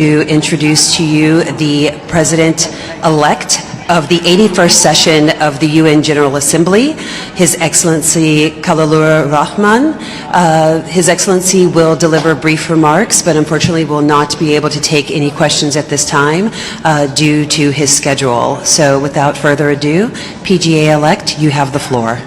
To introduce to you the President-elect of the 81st session of the UN General Assembly, His Excellency Khalilur Rahman. His Excellency will deliver brief remarks, but unfortunately will not be able to take any questions at this time due to his schedule. So without further ado, PGA-elect, you have the floor.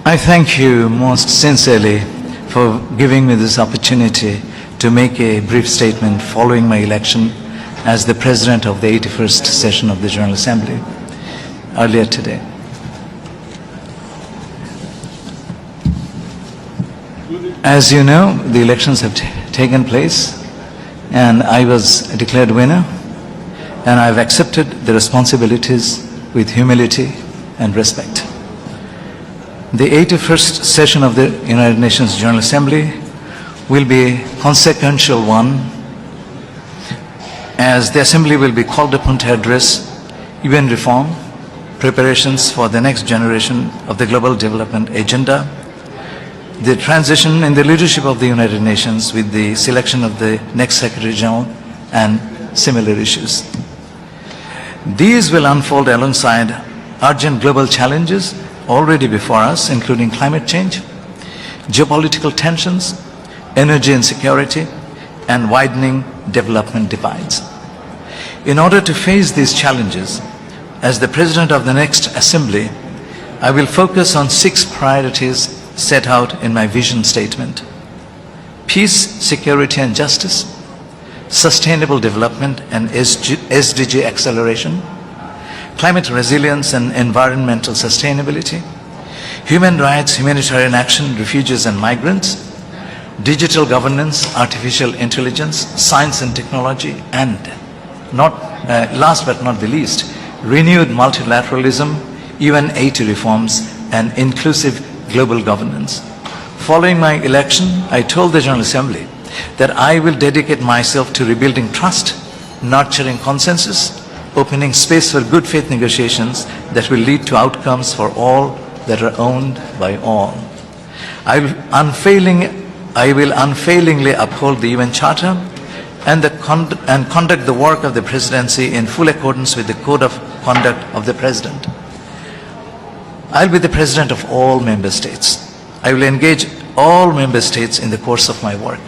I thank you most sincerely for giving me this opportunity to make a brief statement following my election as the President of the 81st session of the General Assembly earlier today. As you know, the elections have taken place and I was declared winner, and I've accepted the responsibilities with humility and respect. The 81st session of the United Nations General Assembly will be a consequential one, as the Assembly will be called upon to address UN reform, preparations for the next generation of the Global Development Agenda, the transition in the leadership of the United Nations with the selection of the next Secretary General, and similar issues. These will unfold alongside urgent global challenges already before us, including climate change, geopolitical tensions, energy insecurity, and widening development divides. In order to face these challenges, as the President of the next Assembly, I will focus on 6 priorities set out in my vision statement: peace, security and justice, sustainable development and SDG acceleration, climate resilience and environmental sustainability, human rights, humanitarian action, refugees and migrants, digital governance, artificial intelligence, science and technology, and last but not the least, renewed multilateralism, UN 80 reforms, and inclusive global governance. Following my election, I told the General Assembly that I will dedicate myself to rebuilding trust, nurturing consensus, opening space for good faith negotiations that will lead to outcomes for all that are owned by all. I will unfailingly uphold the UN Charter and conduct the work of the Presidency in full accordance with the Code of Conduct of the President. I will be the President of all Member States. I will engage all Member States in the course of my work.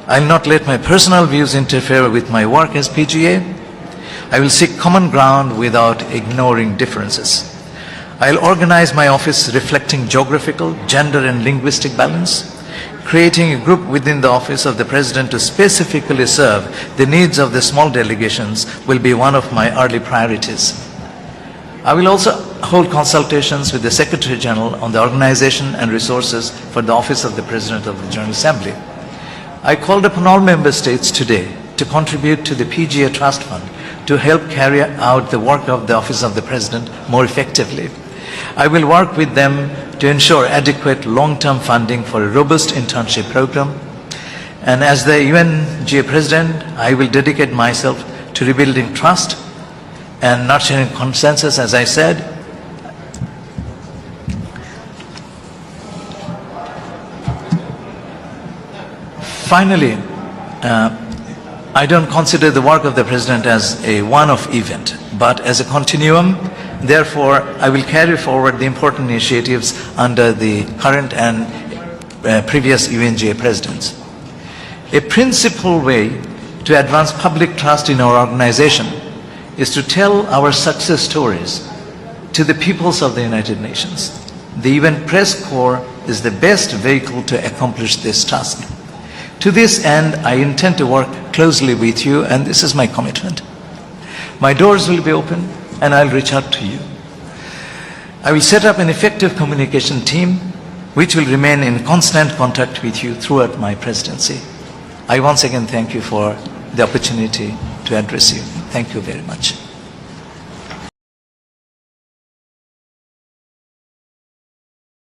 I will not let my personal views interfere with my work as PGA. I will seek common ground without ignoring differences. I will organize my office reflecting geographical, gender and linguistic balance. Creating a group within the office of the President to specifically serve the needs of the small delegations will be one of my early priorities. I will also hold consultations with the Secretary General on the organization and resources for the office of the President of the General Assembly. I called upon all Member States today to contribute to the PGA Trust Fund to help carry out the work of the Office of the President more effectively. I will work with them to ensure adequate long-term funding for a robust internship program. And as the UNGA President, I will dedicate myself to rebuilding trust and nurturing consensus, as I said. Finally, I don't consider the work of the President as a one-off event, but as a continuum. Therefore, I will carry forward the important initiatives under the current and previous UNGA Presidents. A principal way to advance public trust in our organization is to tell our success stories to the peoples of the United Nations. The UN Press Corps is the best vehicle to accomplish this task. To this end, I intend to work closely with you, and this is my commitment. My doors will be open, and I'll reach out to you. I will set up an effective communication team which will remain in constant contact with you throughout my presidency. I once again thank you for the opportunity to address you. Thank you very much.